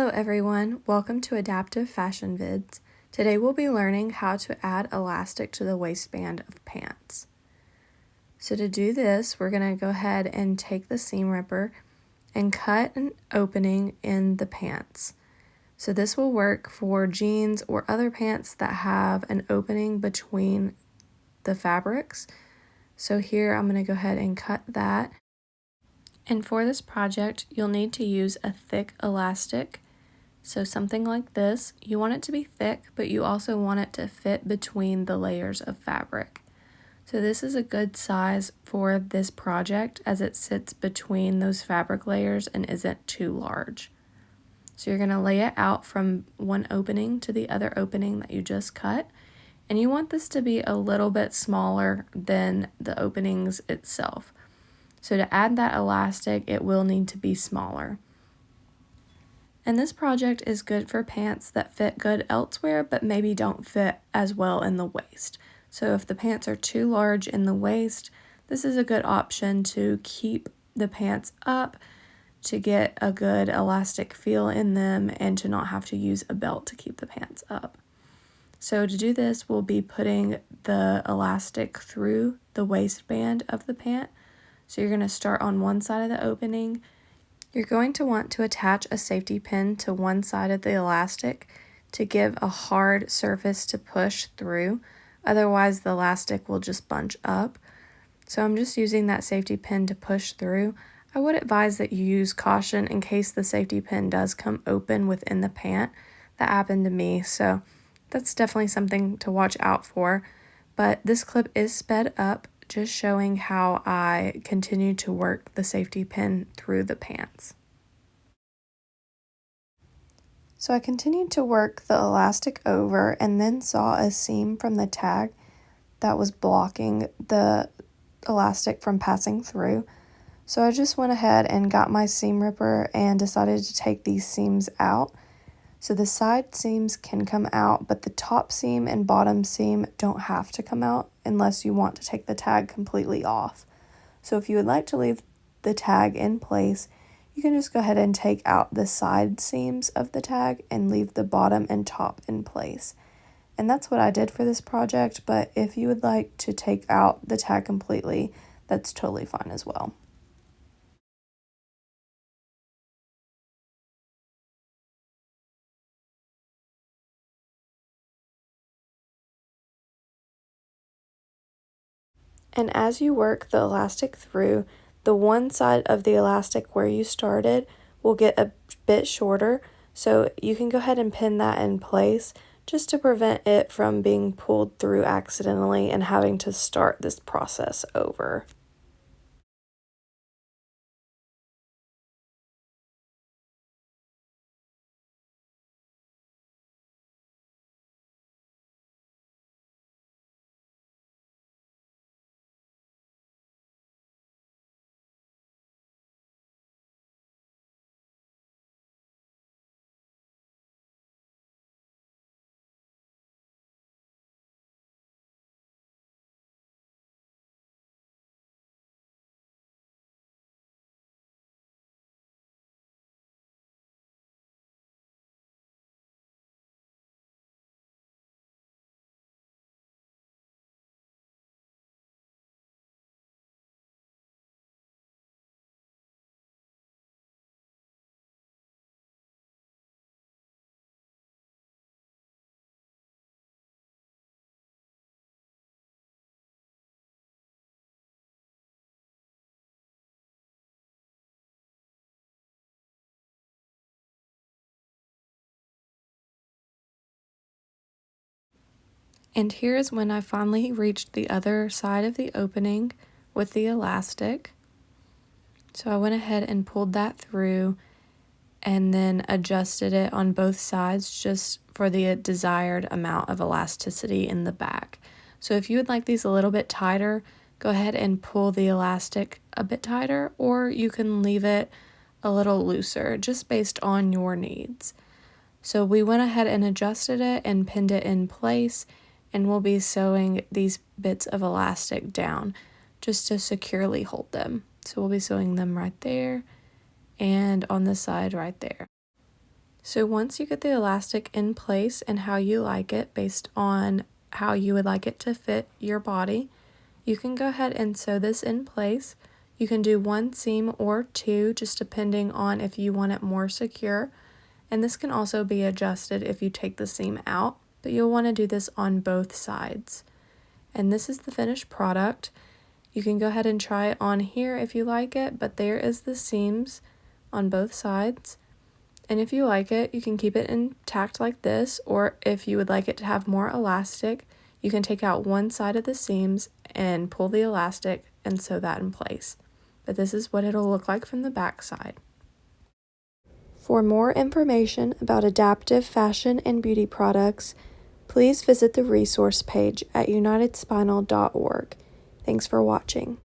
Hello everyone, welcome to Adaptive Fashion Vids. Today we'll be learning how to add elastic to the waistband of pants. So to do this, we're going to go ahead and take the seam ripper and cut an opening in the pants. So this will work for jeans or other pants that have an opening between the fabrics. So here I'm going to go ahead and cut that. And for this project, you'll need to use a thick elastic. So something like this. You want it to be thick, but you also want it to fit between the layers of fabric. So this is a good size for this project as it sits between those fabric layers and isn't too large. So you're going to lay it out from one opening to the other opening that you just cut. And you want this to be a little bit smaller than the openings itself. So to add that elastic, it will need to be smaller. And this project is good for pants that fit good elsewhere, but maybe don't fit as well in the waist. So if the pants are too large in the waist, this is a good option to keep the pants up, to get a good elastic feel in them, and to not have to use a belt to keep the pants up. So to do this, we'll be putting the elastic through the waistband of the pant. So you're going to start on one side of the opening. You're going to want to attach a safety pin to one side of the elastic to give a hard surface to push through. Otherwise, the elastic will just bunch up. So I'm just using that safety pin to push through. I would advise that you use caution in case the safety pin does come open within the pant. That happened to me, so that's definitely something to watch out for. But this clip is sped up, just showing how I continue to work the safety pin through the pants. So I continued to work the elastic over and then saw a seam from the tag that was blocking the elastic from passing through. So I just went ahead and got my seam ripper and decided to take these seams out. So the side seams can come out, but the top seam and bottom seam don't have to come out unless you want to take the tag completely off. So if you would like to leave the tag in place, you can just go ahead and take out the side seams of the tag and leave the bottom and top in place. And that's what I did for this project, but if you would like to take out the tag completely, that's totally fine as well. And as you work the elastic through, the one side of the elastic where you started will get a bit shorter, so you can go ahead and pin that in place just to prevent it from being pulled through accidentally and having to start this process over. And here is when I finally reached the other side of the opening with the elastic. So I went ahead and pulled that through and then adjusted it on both sides just for the desired amount of elasticity in the back. So if you would like these a little bit tighter, go ahead and pull the elastic a bit tighter, or you can leave it a little looser, just based on your needs. So we went ahead and adjusted it and pinned it in place, and we'll be sewing these bits of elastic down just to securely hold them. So we'll be sewing them right there and on the side right there. So once you get the elastic in place and how you like it based on how you would like it to fit your body, you can go ahead and sew this in place. You can do one seam or two, just depending on if you want it more secure. And this can also be adjusted if you take the seam out, but you'll want to do this on both sides. And this is the finished product. You can go ahead and try it on here if you like it, but there is the seams on both sides. And if you like it, you can keep it intact like this, or if you would like it to have more elastic, you can take out one side of the seams and pull the elastic and sew that in place. But this is what it'll look like from the back side. For more information about adaptive fashion and beauty products, please visit the resource page at unitedspinal.org. Thanks for watching.